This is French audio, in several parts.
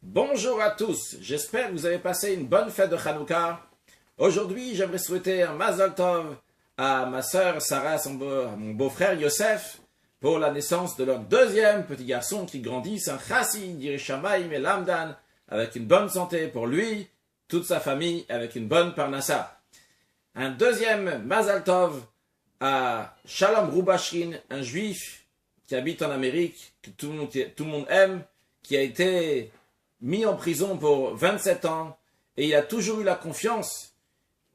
Bonjour à tous, j'espère que vous avez passé une bonne fête de Hanouka. Aujourd'hui, j'aimerais souhaiter un Mazal Tov à ma sœur Sarah, à mon beau-frère Yosef, pour la naissance de leur deuxième petit garçon qui grandit, c'est un Chassid, Yerushalayim et Lamdan, avec une bonne santé pour lui, toute sa famille, avec une bonne parnassa. Un deuxième Mazal Tov à Shalom Rubashkin, un juif qui habite en Amérique, que tout le monde aime, qui a été mis en prison pour 27 ans, et il a toujours eu la confiance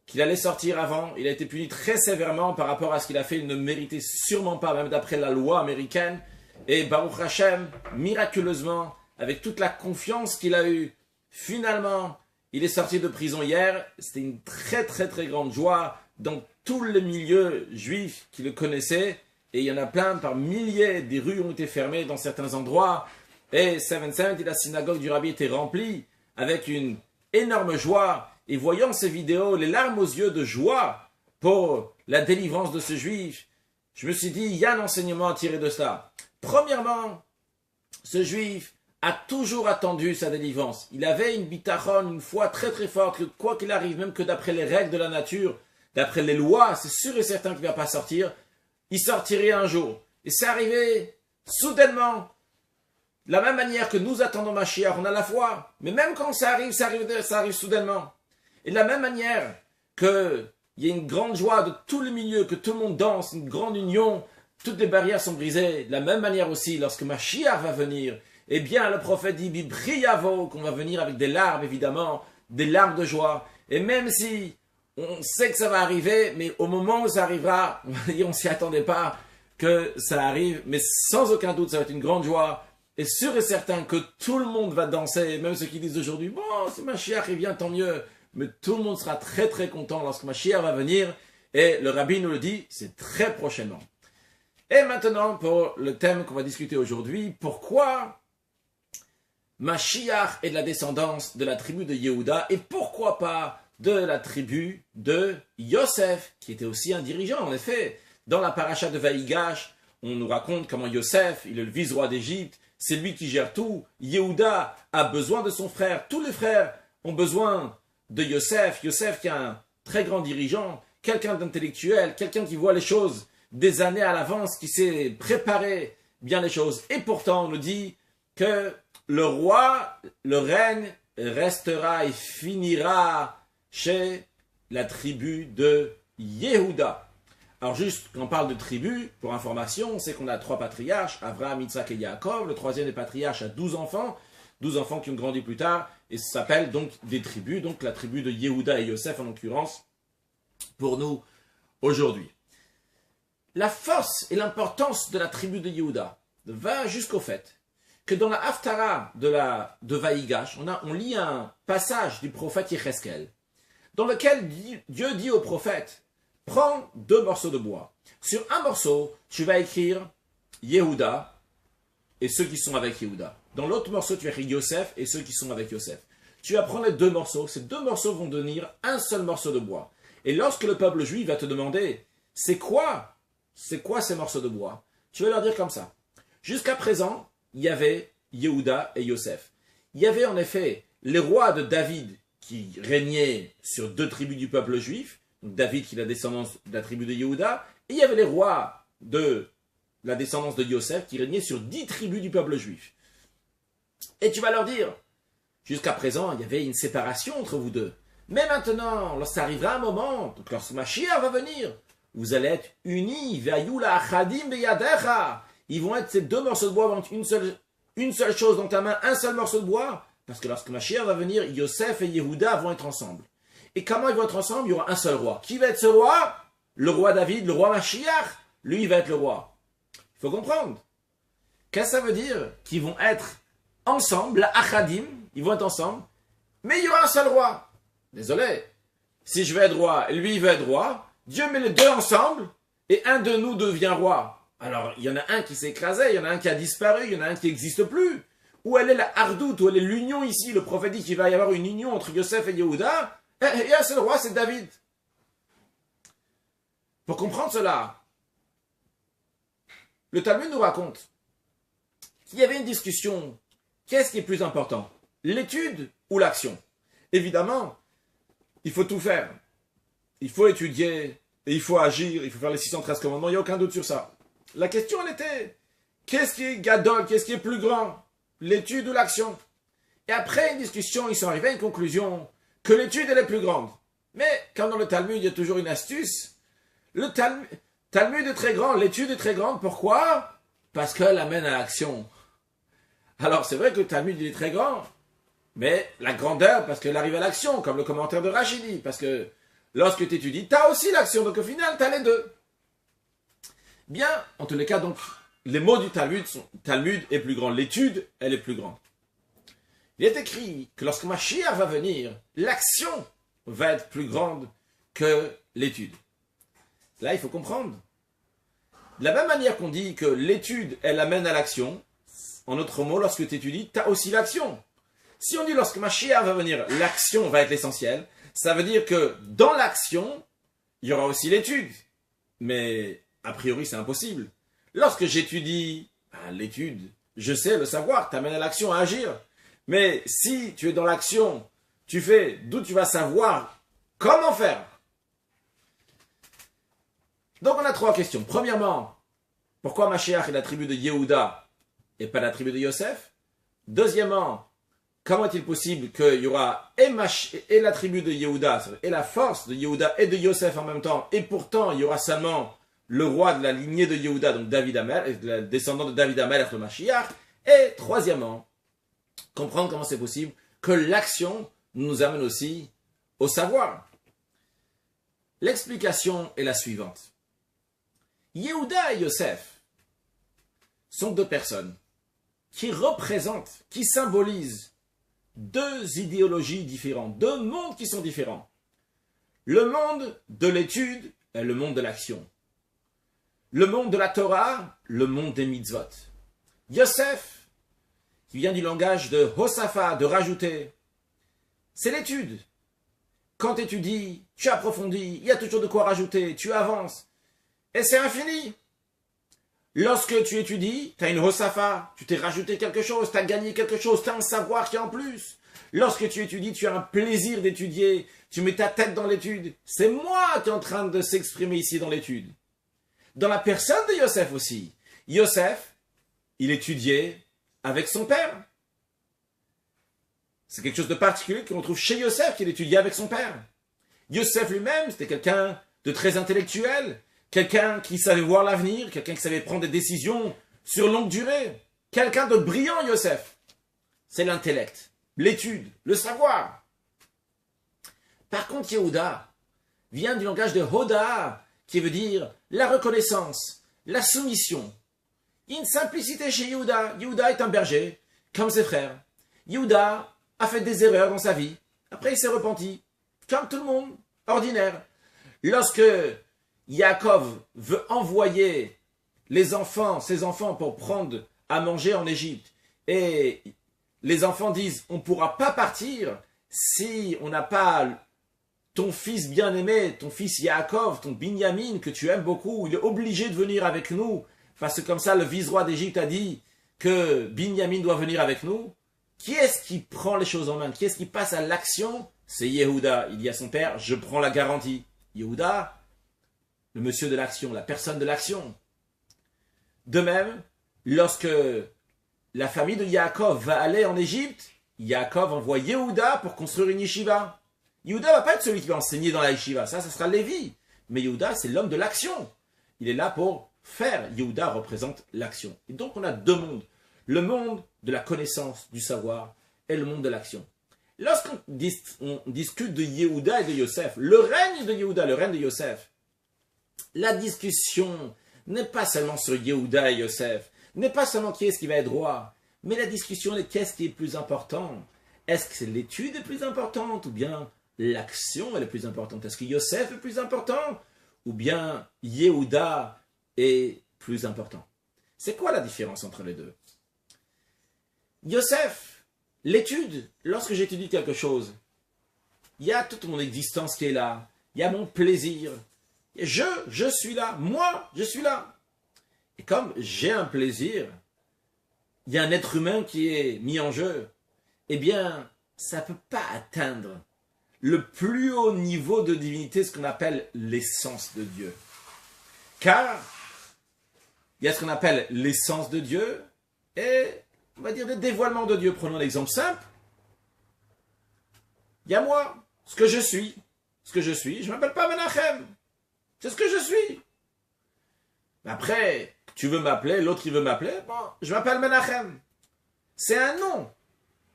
qu'il allait sortir avant. Il a été puni très sévèrement par rapport à ce qu'il a fait. Il ne méritait sûrement pas, même d'après la loi américaine. Et Baruch Hashem, miraculeusement, avec toute la confiance qu'il a eue, finalement, il est sorti de prison hier. C'était une très très très grande joie dans tout le milieu juif qui le connaissait. Et il y en a plein, par milliers, des rues ont été fermées dans certains endroits. Et 770, la synagogue du Rabbi était remplie avec une énorme joie. Et voyant ces vidéos, les larmes aux yeux de joie pour la délivrance de ce juif, je me suis dit, il y a un enseignement à tirer de cela. Premièrement, ce juif a toujours attendu sa délivrance. Il avait une bitachon, une foi très très forte, que quoi qu'il arrive, même que d'après les règles de la nature, d'après les lois, c'est sûr et certain qu'il ne va pas sortir, il sortirait un jour. Et c'est arrivé soudainement. De la même manière que nous attendons Mashiach, on a la foi. Mais même quand ça arrive soudainement. Et de la même manière qu'il y a une grande joie de tout le milieu, que tout le monde danse, une grande union, toutes les barrières sont brisées. De la même manière aussi, lorsque Mashiach va venir, eh bien le prophète dit, Bibriyavo, qu'on va venir avec des larmes évidemment, des larmes de joie. Et même si on sait que ça va arriver, mais au moment où ça arrivera, on va dire, on s'y attendait pas que ça arrive, mais sans aucun doute, ça va être une grande joie. Et sûr et certain que tout le monde va danser, même ceux qui disent aujourd'hui, bon, si Mashiach il vient, tant mieux. Mais tout le monde sera très très content lorsque Mashiach va venir. Et le Rabbi nous le dit, c'est très prochainement. Et maintenant, pour le thème qu'on va discuter aujourd'hui, pourquoi Mashiach est de la descendance de la tribu de Yehuda et pourquoi pas de la tribu de Yosef, qui était aussi un dirigeant. En effet, dans la paracha de Vaïgash, on nous raconte comment Yosef, il est le vice-roi d'Égypte, c'est lui qui gère tout. Yehuda a besoin de son frère. Tous les frères ont besoin de Yosef. Yosef qui est un très grand dirigeant, quelqu'un d'intellectuel, quelqu'un qui voit les choses des années à l'avance, qui sait préparer bien les choses. Et pourtant, on nous dit que le roi, le règne, restera et finira chez la tribu de Yehuda. Alors juste, quand on parle de tribu, pour information, on sait qu'on a 3 patriarches, Avraham, Yitzhak et Yaakov. Le 3e des patriarches a 12 enfants qui ont grandi plus tard, et ça s'appelle donc des tribus, donc la tribu de Yehuda et Yosef en l'occurrence, pour nous aujourd'hui. La force et l'importance de la tribu de Yehuda va jusqu'au fait que dans la Haftara de Vaïgash, on lit un passage du prophète Yecheskel, dans lequel Dieu dit au prophète, prends 2 morceaux de bois. Sur un morceau, tu vas écrire Yehuda et ceux qui sont avec Yehuda. Dans l'autre morceau, tu vas écrire Yosef et ceux qui sont avec Yosef. Tu vas prendre les 2 morceaux. Ces 2 morceaux vont devenir un seul morceau de bois. Et lorsque le peuple juif va te demander, c'est quoi ces morceaux de bois? Tu vas leur dire comme ça. Jusqu'à présent, il y avait Yehuda et Yosef. Il y avait en effet les rois de David qui régnaient sur 2 tribus du peuple juif. Donc David qui est la descendance de la tribu de Yehuda, et il y avait les rois de la descendance de Yosef qui régnaient sur 10 tribus du peuple juif. Et tu vas leur dire, jusqu'à présent, il y avait une séparation entre vous deux. Mais maintenant, lorsqu'il arrivera un moment, donc lorsque Mashiach va venir, vous allez être unis, ve'ayula achadim beyadecha. Ils vont être, ces 2 morceaux de bois vont être une seule chose dans ta main, un seul morceau de bois, parce que lorsque Mashiach va venir, Yosef et Yehuda vont être ensemble. Et comment ils vont être ensemble? Il y aura un seul roi. Qui va être ce roi? Le roi David, le roi Mashiach. Lui, il va être le roi. Il faut comprendre. Qu'est-ce que ça veut dire? Qu'ils vont être ensemble, la Achadim, ils vont être ensemble, mais il y aura un seul roi. Désolé. Si je veux être roi et lui, il veut être roi, Dieu met les 2 ensemble et un de nous devient roi. Alors, il y en a un qui s'est écrasé, il y en a un qui a disparu, il y en a un qui n'existe plus. Où elle est la hardoute, où elle est l'union ici? Le prophète dit qu'il va y avoir une union entre Yosef et Yehuda. Et un seul roi, c'est David. Pour comprendre cela, le Talmud nous raconte qu'il y avait une discussion. Qu'est-ce qui est plus important? l'étude ou l'action? Évidemment, il faut tout faire. Il faut étudier, et il faut agir, il faut faire les 613 commandements, il n'y a aucun doute sur ça. La question, elle était, qu'est-ce qui est gadol, qu'est-ce qui est plus grand? L'étude ou l'action? Et après une discussion, ils sont arrivés à une conclusion que l'étude, elle est plus grande. Mais, comme dans le Talmud, il y a toujours une astuce. Le Talmud est très grand, l'étude est très grande. Pourquoi? Parce qu'elle amène à l'action. Alors, c'est vrai que le Talmud, il est très grand, mais la grandeur, parce qu'elle arrive à l'action, comme le commentaire de Rachidi, parce que lorsque tu étudies, tu as aussi l'action, donc au final, tu as les deux. Bien, en tous les cas, donc, les mots du Talmud sont, Talmud est plus grand, l'étude, elle est plus grande. Il est écrit que lorsque Mashiach va venir, l'action va être plus grande que l'étude. Là, il faut comprendre. De la même manière qu'on dit que l'étude, elle amène à l'action, en autre mot, lorsque tu étudies, tu as aussi l'action. Si on dit lorsque Mashiach va venir, l'action va être l'essentiel, ça veut dire que dans l'action, il y aura aussi l'étude. Mais a priori, c'est impossible. Lorsque j'étudie, l'étude, je sais, le savoir t'amène à l'action, à agir. Mais si tu es dans l'action, tu fais, d'où tu vas savoir comment faire. Donc on a trois questions. Premièrement, pourquoi Mashiach est la tribu de Yehuda et pas la tribu de Yosef? Deuxièmement, comment est-il possible qu'il y aura et la tribu de Yehuda, et la force de Yehuda et de Yosef en même temps, et pourtant il y aura seulement le roi de la lignée de Yehuda, donc David Amelech, le descendant de David Amelech, le Mashiach. Et troisièmement, comprendre comment c'est possible que l'action nous amène aussi au savoir. L'explication est la suivante. Yehuda et Yosef sont deux personnes qui représentent, qui symbolisent deux idéologies différentes, deux mondes qui sont différents. Le monde de l'étude et le monde de l'action. Le monde de la Torah, le monde des mitzvot. Yosef, qui vient du langage de Hosafa, de rajouter, c'est l'étude. Quand tu étudies, tu approfondis, il y a toujours de quoi rajouter, tu avances. Et c'est infini. Lorsque tu étudies, tu as une Hosafa, tu t'es rajouté quelque chose, tu as gagné quelque chose, tu as un savoir qui est en plus. Lorsque tu étudies, tu as un plaisir d'étudier, tu mets ta tête dans l'étude. C'est moi qui est en train de s'exprimer ici dans l'étude. Dans la personne de Yosef aussi. Yosef, il étudiait avec son père. C'est quelque chose de particulier qu'on trouve chez Yosef, qu'il étudiait avec son père. Yosef lui-même, c'était quelqu'un de très intellectuel, quelqu'un qui savait voir l'avenir, quelqu'un qui savait prendre des décisions sur longue durée. Quelqu'un de brillant, Yosef. C'est l'intellect, l'étude, le savoir. Par contre, Yehuda vient du langage de Hoda, qui veut dire la reconnaissance, la soumission. Il y a une simplicité chez Yehuda. Yehuda est un berger, comme ses frères. Yehuda a fait des erreurs dans sa vie. Après, il s'est repenti, comme tout le monde, ordinaire. Lorsque Yaakov veut envoyer ses enfants pour prendre à manger en Égypte, et les enfants disent, on ne pourra pas partir si on n'a pas ton fils bien-aimé, ton fils Yaakov, ton Binyamin, que tu aimes beaucoup, il est obligé de venir avec nous, parce que comme ça, le vice-roi d'Égypte a dit que Binyamin doit venir avec nous. Qui est-ce qui prend les choses en main? Qui est-ce qui passe à l'action? C'est Yehuda. Il dit à son père, je prends la garantie. Yehuda, le monsieur de l'action, la personne de l'action. De même, lorsque la famille de Yaakov va aller en Égypte, Yaakov envoie Yehuda pour construire une yeshiva. Yehuda ne va pas être celui qui va enseigner dans la yeshiva, ça sera Lévi. Mais Yehuda, c'est l'homme de l'action. Il est là pour faire. Yehuda représente l'action. Et donc on a deux mondes. Le monde de la connaissance, du savoir, et le monde de l'action. Lorsqu'on discute de Yehuda et de Yosef, le règne de Yehuda, le règne de Yosef, la discussion n'est pas seulement sur Yehuda et Yosef, n'est pas seulement qui est-ce qui va être roi, mais la discussion est qu'est-ce qui est plus important. Est-ce que c'est l'étude est plus importante ou bien l'action est plus importante? Est-ce que Yosef est plus important ou bien Yehuda est plus important? C'est quoi la différence entre les deux? Yosef, l'étude, lorsque j'étudie quelque chose, il y a toute mon existence qui est là, il y a mon plaisir, je suis là, moi, je suis là. Et comme j'ai un plaisir, il y a un être humain qui est mis en jeu. eh bien, ça ne peut pas atteindre le plus haut niveau de divinité, ce qu'on appelle l'essence de Dieu. Car il y a ce qu'on appelle l'essence de Dieu et, on va dire, le dévoilement de Dieu. Prenons l'exemple simple. Il y a moi, ce que je suis. Ce que je suis, je ne m'appelle pas Menachem. C'est ce que je suis. Après, tu veux m'appeler, l'autre il veut m'appeler, bon, je m'appelle Menachem. C'est un nom.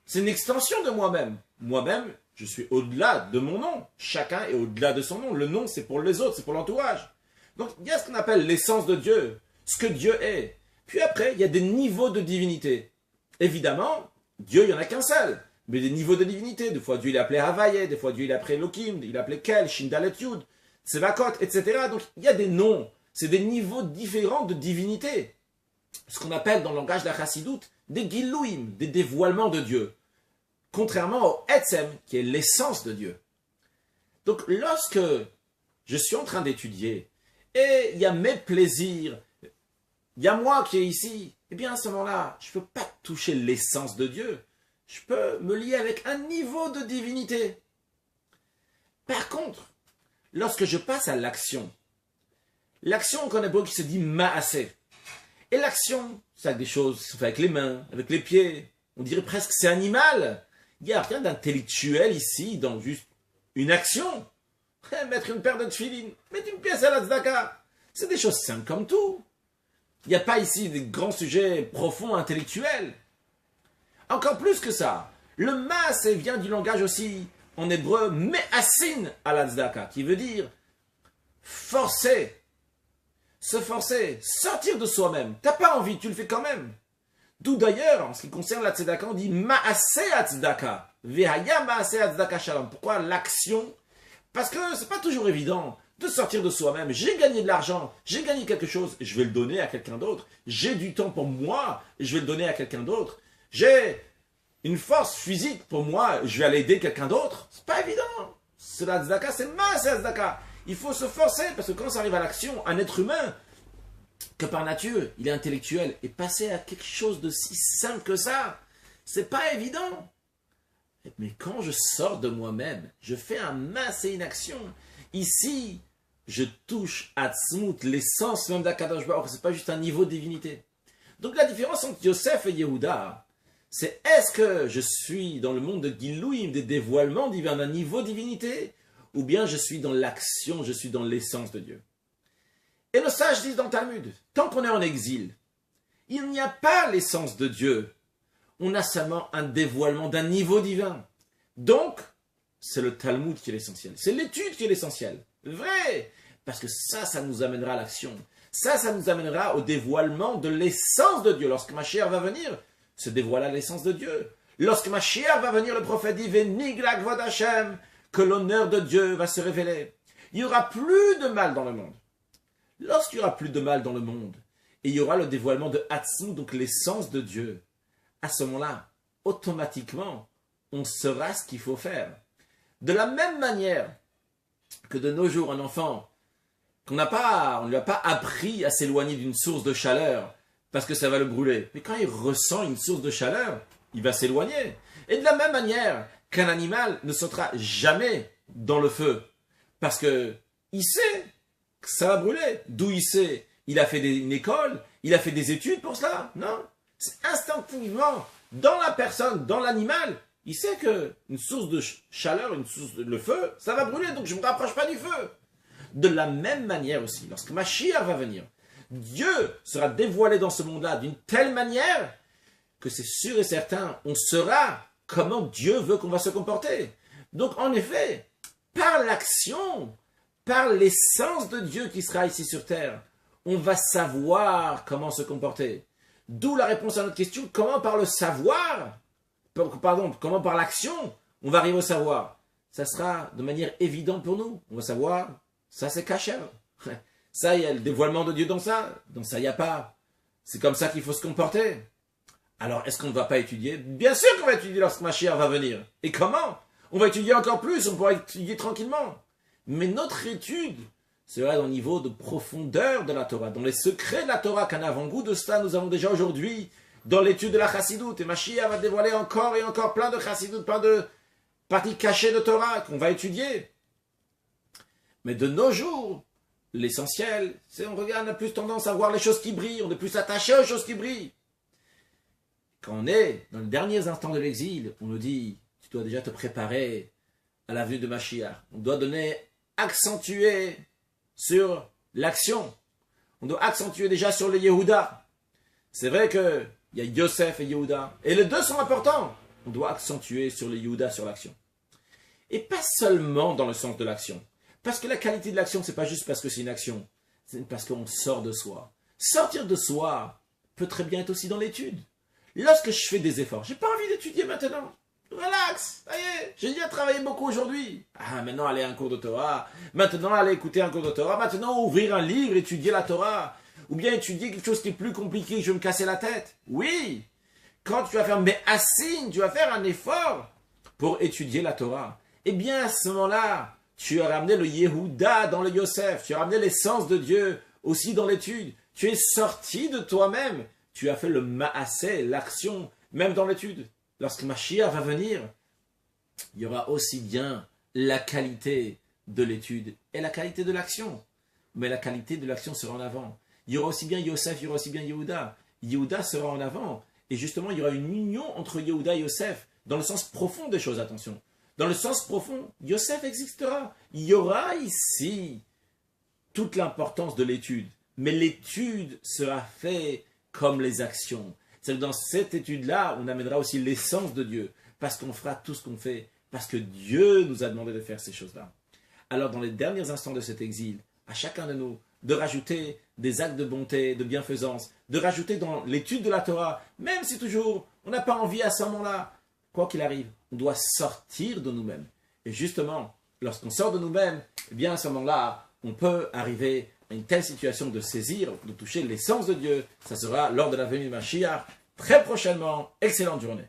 C'est une extension de moi-même. Moi-même, je suis au-delà de mon nom. Chacun est au-delà de son nom. Le nom, c'est pour les autres, c'est pour l'entourage. Donc, il y a ce qu'on appelle l'essence de Dieu, ce que Dieu est. Puis après, il y a des niveaux de divinité. Évidemment, Dieu, il n'y en a qu'un seul. Mais des niveaux de divinité. Des fois, Dieu, il est appelé Havaye. Des fois, Dieu, il est appelé Elohim. Il est appelé Kel, Shindalet Yud, Tsevakot, etc. Donc, il y a des noms. C'est des niveaux différents de divinité. Ce qu'on appelle dans le langage de la Chassidoute des Gilouim, des dévoilements de Dieu. Contrairement au Etzem, qui est l'essence de Dieu. Donc, lorsque je suis en train d'étudier, et il y a mes plaisirs, il y a moi qui est ici, eh bien à ce moment-là, je ne peux pas toucher l'essence de Dieu. Je peux me lier avec un niveau de divinité. Par contre, lorsque je passe à l'action, l'action qu'on hébreu qui se dit ma'aseh. Et l'action, c'est des choses qui sont faites avec les mains, avec les pieds. On dirait presque que c'est animal. Il n'y a rien d'intellectuel ici dans juste une action. Mettre une paire de tefilines, mettre une pièce à la tzedaka. C'est des choses simples comme tout. Il n'y a pas ici des grands sujets profonds intellectuels. Encore plus que ça, le ma'aseh vient du langage aussi en hébreu me'asin à la tzedaka, qui veut dire forcer. Se forcer, sortir de soi-même. T'as pas envie, tu le fais quand même. D'où d'ailleurs, en ce qui concerne la tzedaka, on dit ma'aseh tzedaka. Vehaya ma'aseh tzedaka shalom. Pourquoi l'action? Parce que c'est pas toujours évident de sortir de soi-même. J'ai gagné de l'argent, j'ai gagné quelque chose, je vais le donner à quelqu'un d'autre. J'ai du temps pour moi, je vais le donner à quelqu'un d'autre. J'ai une force physique pour moi, je vais aller aider quelqu'un d'autre. C'est pas évident. C'est la tzedaka, c'est ma'aseh tzedaka. Il faut se forcer, parce que quand ça arrive à l'action, un être humain, que par nature, il est intellectuel, et passer à quelque chose de si simple que ça, c'est pas évident. Mais quand je sors de moi-même, je fais un masse et une action. Ici, je touche à Tzmut, l'essence même d'Akadosh Baruch. C'est pas juste un niveau de divinité. Donc la différence entre Yosef et Yehuda, c'est est-ce que je suis dans le monde de Gilouim, des dévoilements divins, d'un niveau de divinité, ou bien je suis dans l'action, je suis dans l'essence de Dieu. Et nos sages disent dans le Talmud, tant qu'on est en exil, il n'y a pas l'essence de Dieu. On a seulement un dévoilement d'un niveau divin. Donc, c'est le Talmud qui est l'essentiel. C'est l'étude qui est l'essentiel. Vrai. Parce que ça nous amènera à l'action. Ça nous amènera au dévoilement de l'essence de Dieu. Lorsque Mashiach va venir, se dévoilera l'essence de Dieu. Lorsque Mashiach va venir, le prophète dit, Venigla Kvod Hashem, que l'honneur de Dieu va se révéler. Il n'y aura plus de mal dans le monde. Lorsqu'il n'y aura plus de mal dans le monde, et il y aura le dévoilement de Hatzmut, donc l'essence de Dieu, à ce moment-là, automatiquement, on saura ce qu'il faut faire. De la même manière que de nos jours, un enfant, on ne lui a pas appris à s'éloigner d'une source de chaleur, parce que ça va le brûler. Mais quand il ressent une source de chaleur, il va s'éloigner. Et de la même manière qu'un animal ne sautera jamais dans le feu, parce que il sait que ça va brûler. D'où il sait? Il a fait une école, il a fait des études pour cela? Non. C'est instinctivement, dans la personne, dans l'animal, il sait que une source de chaleur, le feu, ça va brûler, donc je ne me rapproche pas du feu. De la même manière aussi, lorsque Mashiach va venir, Dieu sera dévoilé dans ce monde-là d'une telle manière que c'est sûr et certain, on saura comment Dieu veut qu'on va se comporter. Donc en effet, par l'action, par l'essence de Dieu qui sera ici sur terre, on va savoir comment se comporter. D'où la réponse à notre question, comment par le savoir, comment par l'action, on va arriver au savoir. Ça sera de manière évidente pour nous. On va savoir, ça c'est kasher. Ça, il y a le dévoilement de Dieu dans ça, il n'y a pas. C'est comme ça qu'il faut se comporter. Alors, est-ce qu'on ne va pas étudier? Bien sûr qu'on va étudier lorsque Mashiach va venir. Et comment? On va étudier encore plus, on pourra étudier tranquillement. Mais notre étude sera dans le niveau de profondeur de la Torah, dans les secrets de la Torah, qu'un avant-goût de cela, nous avons déjà aujourd'hui dans l'étude de la chassidoute. Et Mashiach va dévoiler encore et encore plein de chassidoute, plein de parties cachées de Torah qu'on va étudier. Mais de nos jours, l'essentiel, c'est on a plus tendance à voir les choses qui brillent, on est plus attaché aux choses qui brillent. Quand on est dans les derniers instants de l'exil, on nous dit, tu dois déjà te préparer à la venue de Mashiach. On doit accentuer sur l'action. On doit accentuer déjà sur le Yehuda. C'est vrai qu'il y a Yosef et Yehuda, et les deux sont importants. On doit accentuer sur le Yehuda, sur l'action. Et pas seulement dans le sens de l'action. Parce que la qualité de l'action, c'est pas juste parce que c'est une action. C'est parce qu'on sort de soi. Sortir de soi peut très bien être aussi dans l'étude. Lorsque je fais des efforts, j'ai pas envie d'étudier maintenant. Relax, ça y est, j'ai déjà travaillé beaucoup aujourd'hui. Ah, maintenant aller à un cours de Torah. Maintenant aller écouter un cours de Torah. Maintenant ouvrir un livre, étudier la Torah. Ou bien étudier quelque chose qui est plus compliqué, je vais me casser la tête. Oui, quand tu vas faire Me'asin, tu vas faire un effort pour étudier la Torah. Eh bien, à ce moment-là, tu as ramené le Yehuda dans le Yosef. Tu as ramené l'essence de Dieu aussi dans l'étude. Tu es sorti de toi-même. Tu as fait le Ma'aseh, l'action, même dans l'étude. Lorsque Mashiach va venir, il y aura aussi bien la qualité de l'étude et la qualité de l'action. Mais la qualité de l'action sera en avant. Il y aura aussi bien Yosef, il y aura aussi bien Yehuda. Yehuda sera en avant. Et justement, il y aura une union entre Yehuda et Yosef, dans le sens profond des choses, attention. Dans le sens profond, Yosef existera. Il y aura ici toute l'importance de l'étude. Mais l'étude sera faite comme les actions. C'est que dans cette étude-là, on amènera aussi l'essence de Dieu. Parce qu'on fera tout ce qu'on fait. Parce que Dieu nous a demandé de faire ces choses-là. Alors, dans les derniers instants de cet exil, à chacun de nous, de rajouter des actes de bonté, de bienfaisance, de rajouter dans l'étude de la Torah, même si toujours on n'a pas envie à ce moment-là, quoi qu'il arrive, on doit sortir de nous-mêmes. Et justement, lorsqu'on sort de nous-mêmes, eh bien à ce moment-là, on peut arriver à une telle situation de saisir, de toucher l'essence de Dieu. Ça sera lors de la venue de Mashiach, très prochainement. Excellente journée.